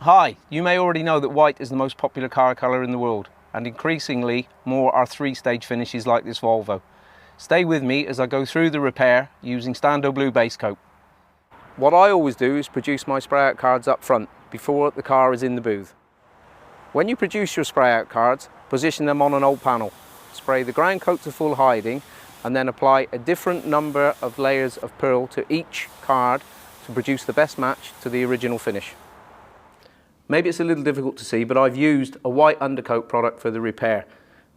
Hi, you may already know that white is the most popular car colour in the world, and increasingly more are three-stage finishes like this Volvo. Stay with me as I go through the repair using Standoblue Basecoat. What I always do is produce my spray out cards up front before the car is in the booth. When you produce your spray out cards, position them on an old panel. Spray the ground coat to full hiding and then apply a different number of layers of pearl to each card to produce the best match to the original finish. Maybe it's a little difficult to see, but I've used a white undercoat product for the repair.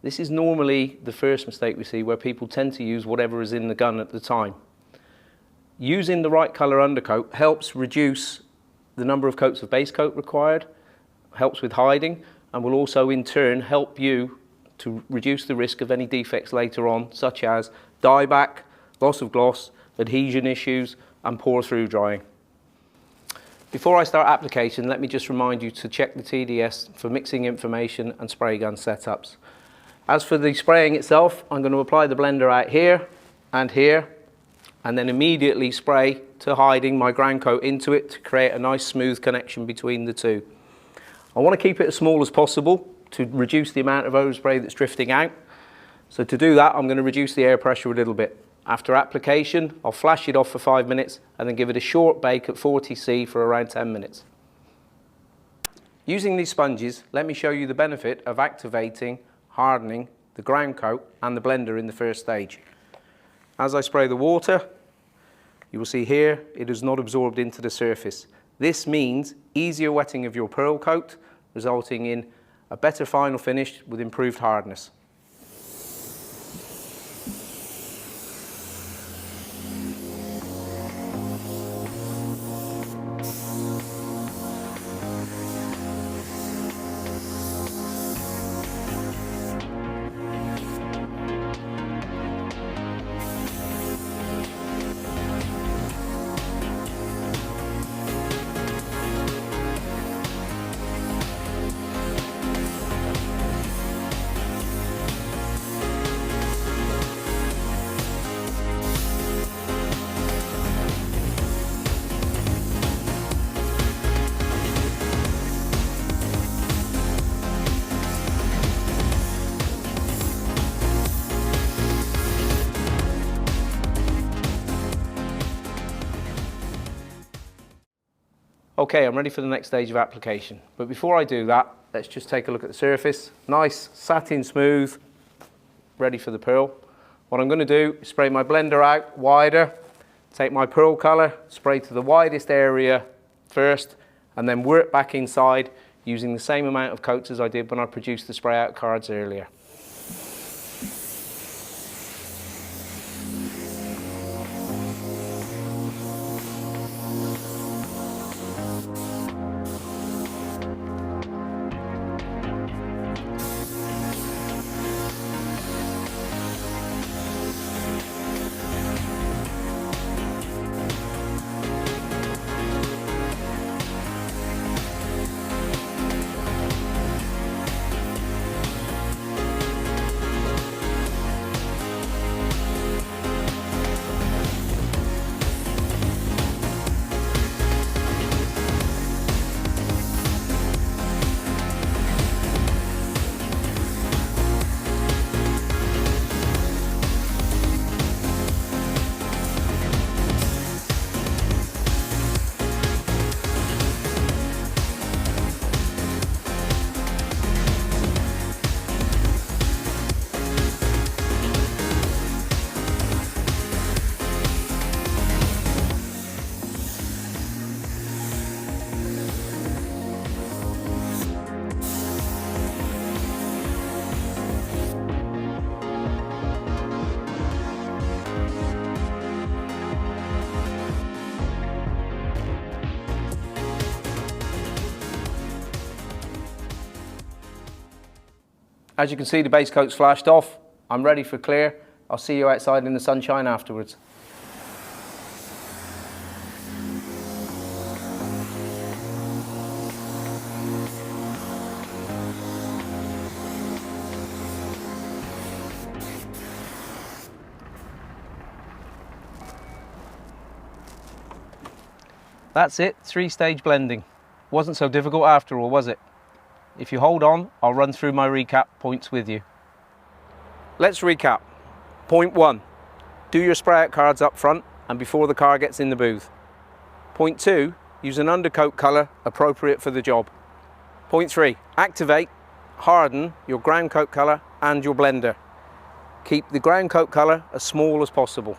This is normally the first mistake we see, where people tend to use whatever is in the gun at the time. Using the right colour undercoat helps reduce the number of coats of base coat required, helps with hiding, and will also in turn help you to reduce the risk of any defects later on, such as dieback, loss of gloss, adhesion issues, and pour through drying. Before I start application, let me just remind you to check the TDS for mixing information and spray gun setups. As for the spraying itself, I'm going to apply the blender out here, and then immediately spray to hiding my ground coat into it to create a nice smooth connection between the two. I want to keep it as small as possible to reduce the amount of overspray that's drifting out. So to do that, I'm going to reduce the air pressure a little bit. After application, I'll flash it off for 5 minutes and then give it a short bake at 40°C for around 10 minutes. Using these sponges, let me show you the benefit of activating, hardening the ground coat and the blender in the first stage. As I spray the water, you will see here it is not absorbed into the surface. This means easier wetting of your pearl coat, resulting in a better final finish with improved hardness. Okay, I'm ready for the next stage of application. But before I do that, let's just take a look at the surface. Nice, satin smooth, ready for the pearl. What I'm going to do is spray my blender out wider, take my pearl colour, spray to the widest area first, and then work back inside using the same amount of coats as I did when I produced the spray out cards earlier. As you can see, the base coat's flashed off. I'm ready for clear. I'll see you outside in the sunshine afterwards. That's it, 3-stage blending. Wasn't so difficult after all, was it? If you hold on, I'll run through my recap points with you. Let's recap. Point 1. Do your spray out cards up front and before the car gets in the booth. Point 2. Use an undercoat colour appropriate for the job. Point 3. Activate, harden your ground coat colour and your blender. Keep the ground coat colour as small as possible.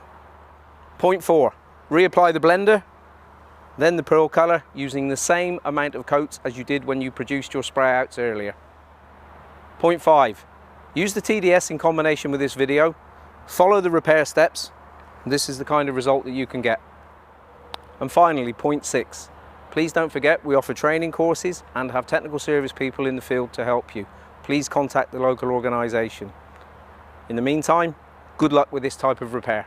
Point 4. Reapply the blender, then the pearl colour using the same amount of coats as you did when you produced your spray outs earlier. Point 5. Use the TDS in combination with this video, follow the repair steps, and this is the kind of result that you can get. And finally, point 6. Please don't forget we offer training courses and have technical service people in the field to help you. Please contact the local organisation. In the meantime, good luck with this type of repair.